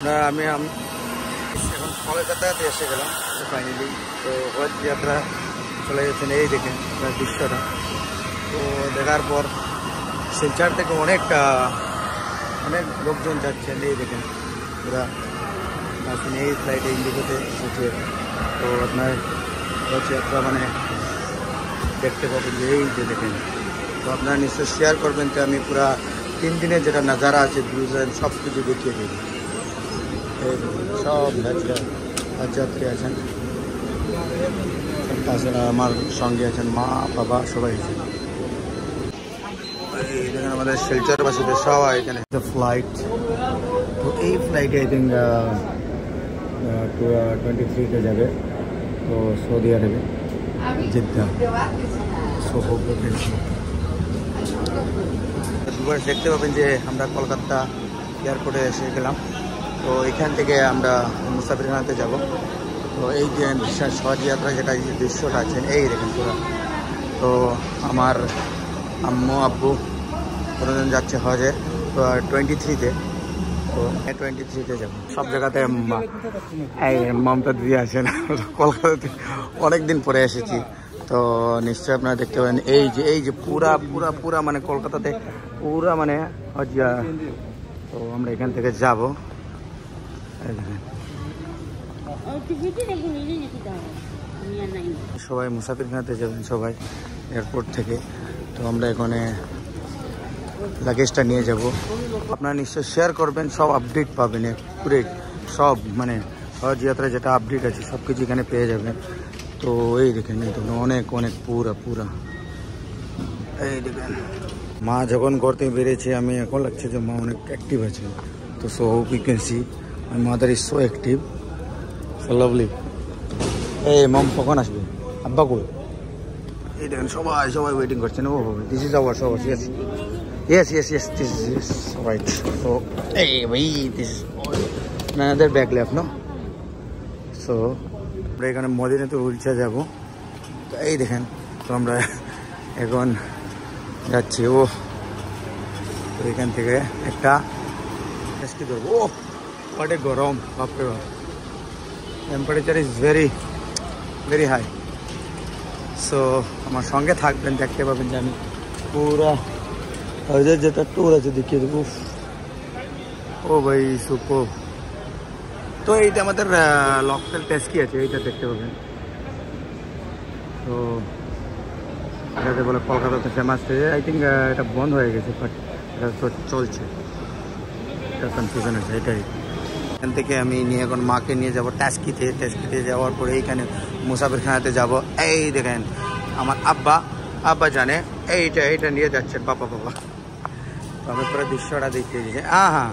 আমি এখন কলকাতাতে এসে গেলাম ফাইনালি। তো হজ যাত্রা চলে যাচ্ছেন, এই দেখেন দৃশ্যটা। তো দেখার পর শিলচর থেকে অনেক লোকজন যাচ্ছেন, এই দেখেন পুরা আসেন এই ফ্লাইটে ইন্ডিগোতে উঠে। তো আপনার হজ যাত্রা মানে দেখতে পাবেন যে এই যে দেখেন। তো আপনারা নিশ্চয়ই শেয়ার করবেন যে আমি পুরা 3 দিনের যেটা নাজারা আছে ভিউজ সব কিছু দেখিয়ে দেব। সব হজযাত্রী আছেন, তাছাড়া আমার সঙ্গে আছেন মা বাবা সবাই আছেন। এই দেখেন আমাদের শিলচরবাসীদের সবাই এখানে ফ্লাইট। তো এই ফ্লাইটে আই থিঙ্ক 23তে যাবে, তো সৌদি আরবে জেদ্দা। দুবার দেখতে পাবেন যে আমরা কলকাতা এয়ারপোর্টে এসে গেলাম। তো এখান থেকে আমরা মুসাফিরখানাতে যাব। তো এই যে বিশাল হজ যাত্রা যেটা এই দৃশ্যটা আছেন এই দেখেন পুরো। তো আমার আম্মু আব্বু কোনোদিন যাচ্ছে হজে, তো 23তে। তো 23তে যাবো। সব জায়গাতে এই মমতা দিদি আছেন। কলকাতাতে অনেকদিন পরে এসেছি, তো নিশ্চয়ই আপনারা দেখতে পাবেন এই যে পুরা মানে কলকাতাতে পুরা মানে হজ। তো আমরা এখান থেকে যাব। সবাই মুসাফিরখানাতে যাবেন, সবাই এয়ারপোর্ট থেকে। তো আমরা এখানে লাগেজটা নিয়ে যাব। আপনারা নিশ্চয়ই শেয়ার করবেন, সব আপডেট পাবেন, একুরেট সব মানে হজ যাত্রা যেটা আপডেট আছে সব কিছু এখানে পেয়ে যাবেন। তো এই দেখেন অনেক পুরা এই দেখেন। মা যখন করতে বেরিয়েছে আমি এখন লাগছে যে মা অনেক অ্যাক্টিভ আছে। তো so we can see my mother is so active, so lovely. এই মম কখন আসবে, আব্বা কই? এই দেখেন সবাই ওয়েটিং করছেন। ও দিস ইজ আওয়ার সবার। yes this is right. So hey ভাই this is another back left no. So আমরা এখানে মদিনাতে উলচা যাব। তো এই দেখেন, তো আমরা এখন যাচ্ছি। ও তো এখান থেকে একটা ট্যাক্সি ধরবো। ও হোয়াট এ গরম, বাপরে বাপ। Temperature is very high. So আমার সঙ্গে থাকবেন, দেখতে পাবেন যে আমি পুরা হজের যেটা ট্যুর আছে দেখিয়ে দেবো। ও ভাই সুপার। তো এইটা আমাদের লোকাল ট্যাক্সি আছে, এইটা দেখতে পাবেন। তো এটাতে বলে কলকাতাতে ফেমাস হয়ে, আই থিঙ্ক এটা বন্ধ হয়ে গেছে, বাট এটা তো চলছে। এটা কনফিউশন আছে এটাই। এখান থেকে আমি নিয়ে এখন মাকে নিয়ে যাবো ট্যাক্সিতে যাওয়ার পরে এইখানে মুসাফিরখানাতে যাব। এই দেখেন আমার আব্বা জানে এইটা নিয়ে যাচ্ছেন বাবা। তো আমি পুরো দৃশ্যটা দেখতে দিয়েছি। হ্যাঁ